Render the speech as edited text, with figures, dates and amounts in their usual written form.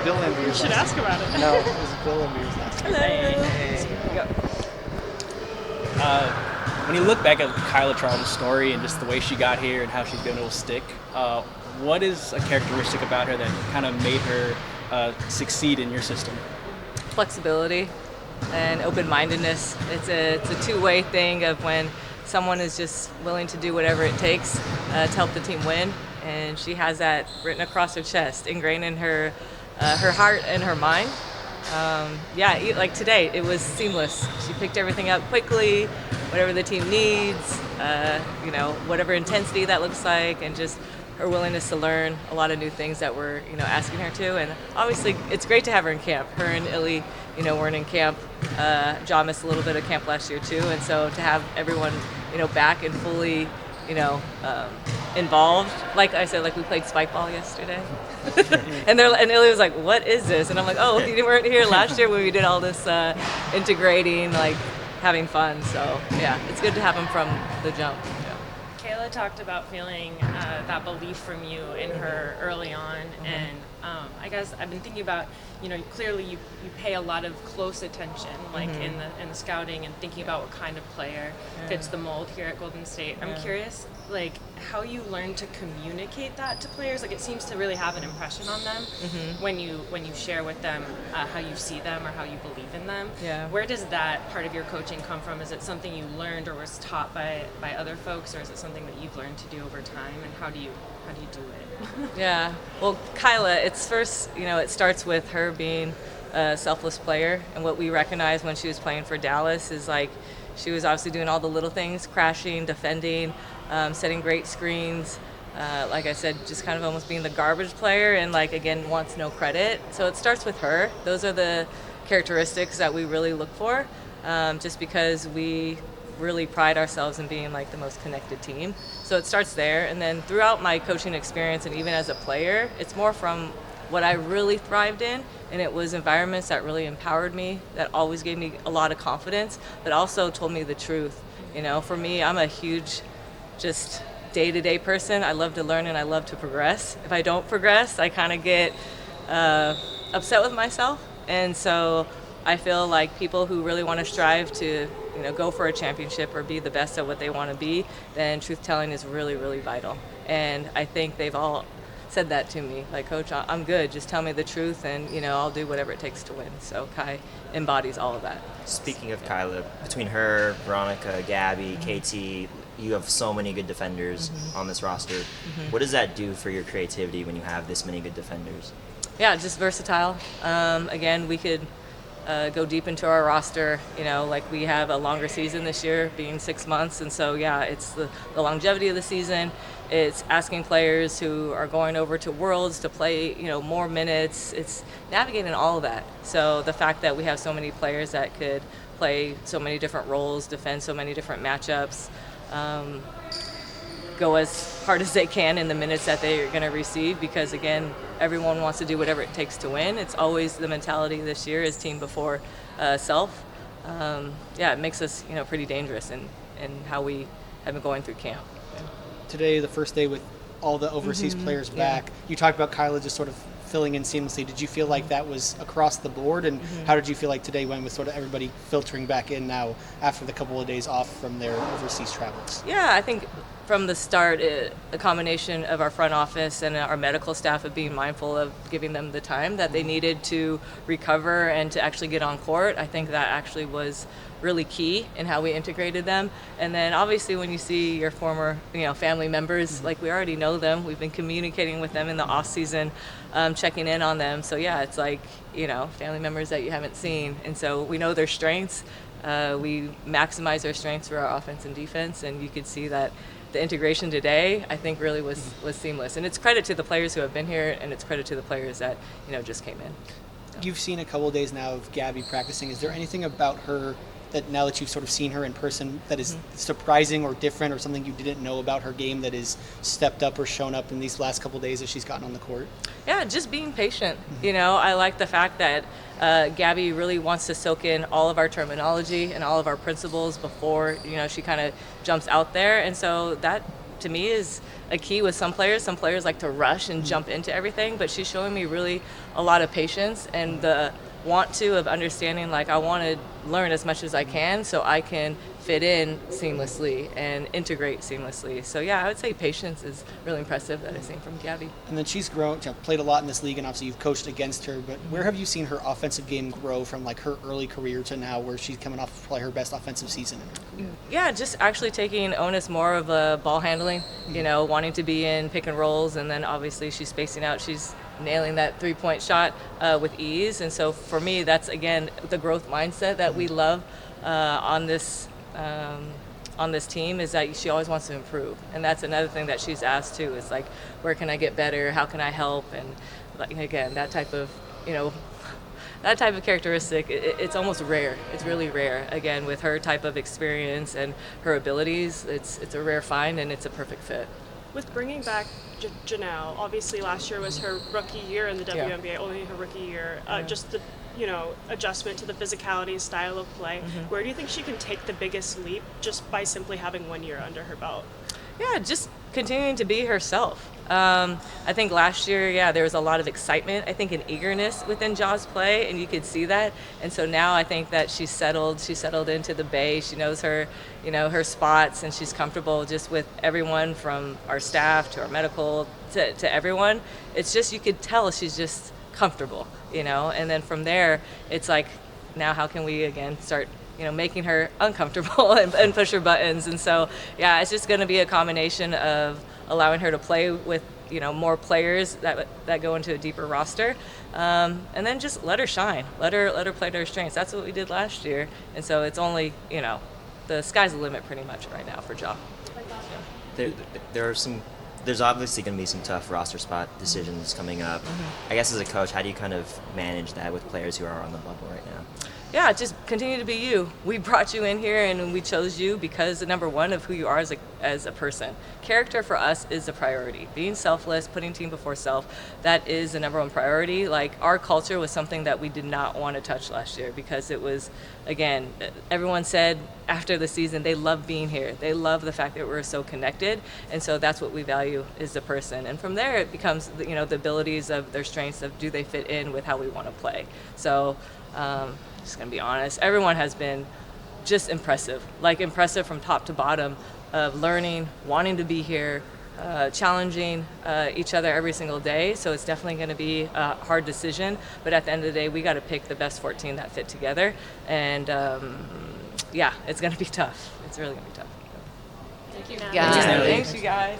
Bill Lambier. You should ask about it. No, it was Bill Lambier's last name. When you look back at Kyla Charlton's story and just the way she got here and how she's been able to stick, what is a characteristic about her that kind of made her succeed in your system? Flexibility and open-mindedness. It's a two-way thing of when someone is just willing to do whatever it takes to help the team win, and she has that written across her chest, ingrained in her heart and her mind. Like today, it was seamless. She picked everything up quickly, whatever the team needs, whatever intensity that looks like, and just her willingness to learn a lot of new things that we're, asking her to. And obviously, it's great to have her in camp. Her and Illy, weren't in camp. John missed a little bit of camp last year too, and so to have everyone, back and fully, involved. Like I said, we played spike ball yesterday, and Illy was like, "What is this?" And I'm like, "Oh, you weren't here last year when we did all this integrating, having fun." So yeah, it's good to have them from the jump. Kyla talked about feeling that belief from you in her early on, and I guess I've been thinking about, clearly you pay a lot of close attention, in the scouting and thinking about what kind of player fits the mold here at Golden State. I'm curious, how you learn to communicate that to players. It seems to really have an impression on them when you share with them how you see them or how you believe in them. Yeah. Where does that part of your coaching come from? Is it something you learned or was taught by other folks, or is it something that you've learned to do over time, and how do you do it? Yeah. Well, Kyla, it's first, it starts with her being a selfless player, and what we recognized when she was playing for Dallas is she was obviously doing all the little things, crashing, defending, setting great screens. Like I said, just kind of almost being the garbage player, and again, wants no credit. So it starts with her. Those are the characteristics that we really look for, just because we really pride ourselves in being the most connected team. So it starts there, and then throughout my coaching experience and even as a player, it's more from what I really thrived in, and it was environments that really empowered me, that always gave me a lot of confidence, but also told me the truth. For me, I'm a huge just day-to-day person. I love to learn and I love to progress. If I don't progress, I kind of get upset with myself, and so I feel like people who really want to strive to go for a championship or be the best at what they want to be, then truth-telling is really, really vital. And I think they've all said that to me, Coach, I'm good, just tell me the truth, and I'll do whatever it takes to win. So Kai embodies all of that. Speaking of Kyla, between her, Veronica, Gabby, KT, you have so many good defenders on this roster. What does that do for your creativity when you have this many good defenders? Yeah, just versatile. Again, we could go deep into our roster, we have a longer season this year, being 6 months, and so it's the longevity of the season. It's asking players who are going over to Worlds to play, more minutes. It's navigating all of that. So the fact that we have so many players that could play so many different roles, defend so many different matchups, go as hard as they can in the minutes that they're going to receive, because again, everyone wants to do whatever it takes to win. It's always the mentality this year is team before self. It makes us pretty dangerous in how we have been going through camp. Today, the first day with all the overseas players back, you talked about Kyla just sort of filling in seamlessly. Did you feel like that was across the board, and how did you feel like today went with sort of everybody filtering back in now after the couple of days off from their overseas travels? Yeah, I think from the start, a combination of our front office and our medical staff of being mindful of giving them the time that they needed to recover and to actually get on court. I think that actually was really key in how we integrated them. And then obviously when you see your former family members, we already know them. We've been communicating with them in the off season, checking in on them. So yeah, it's family members that you haven't seen, and so we know their strengths. We maximize their strengths for our offense and defense, and you could see that the integration today, I think, really was seamless. And it's credit to the players who have been here, and it's credit to the players that just came in. So. You've seen a couple of days now of Gabby practicing. Is there anything about her that, now that you've sort of seen her in person, that is surprising or different, or something you didn't know about her game that has stepped up or shown up in these last couple of days as she's gotten on the court? Yeah, just being patient. I like the fact that Gabby really wants to soak in all of our terminology and all of our principles before she kind of jumps out there, and so that to me is a key with some players. Some players like to rush and jump into everything, but she's showing me really a lot of patience and the want to of understanding, like, I want to learn as much as I can so I can fit in seamlessly and integrate seamlessly. So yeah, I would say patience is really impressive that I've seen from Gabby. And then she's grown, played a lot in this league, and obviously you've coached against her. But where have you seen her offensive game grow from like her early career to now, where she's coming off probably her best offensive season in her career? Yeah, just actually taking onus more of ball handling, wanting to be in pick and rolls, and then obviously she's spacing out. She's nailing that three-point shot with ease. And so for me, that's, again, the growth mindset that we love on this team, is that she always wants to improve. And that's another thing that she's asked too, is like, where can I get better? How can I help? And like, again, that type of characteristic, it's almost rare. It's really rare. Again, with her type of experience and her abilities, it's a rare find, and it's a perfect fit. With bringing back Janelle, obviously last year was her rookie year in the WNBA, only her rookie year. Just the adjustment to the physicality, style of play. Where do you think she can take the biggest leap just by simply having 1 year under her belt? Yeah, just continuing to be herself. I think last year, there was a lot of excitement, I think, and eagerness within Ja's play, and you could see that. And so now I think that she's settled into the Bay. She knows her, her spots, and she's comfortable just with everyone from our staff to our medical to everyone. It's just, you could tell she's just comfortable, and then from there, it's like, now how can we, again, start making her uncomfortable and push her buttons. And so, it's just going to be a combination of allowing her to play with, more players that go into a deeper roster, and then just let her shine, let her play to her strengths. That's what we did last year. And so it's only, the sky's the limit pretty much right now for Ja. There's obviously going to be some tough roster spot decisions coming up. I guess as a coach, how do you kind of manage that with players who are on the bubble right now? Yeah, just continue to be you. We brought you in here and we chose you because, number one, of who you are as a person. Character for us is a priority. Being selfless, putting team before self, that is the number one priority. Like, our culture was something that we did not want to touch last year because it was, again, everyone said after the season they love being here. They love the fact that we're so connected, and so that's what we value is the person. And from there it becomes, the abilities of their strengths of do they fit in with how we want to play. So, just gonna be honest, everyone has been just impressive from top to bottom, of learning, wanting to be here, challenging each other every single day. So it's definitely going to be a hard decision, but at the end of the day, we got to pick the best 14 that fit together. And it's going to be tough. It's really going to be tough. Thank you. Yeah, thanks you guys.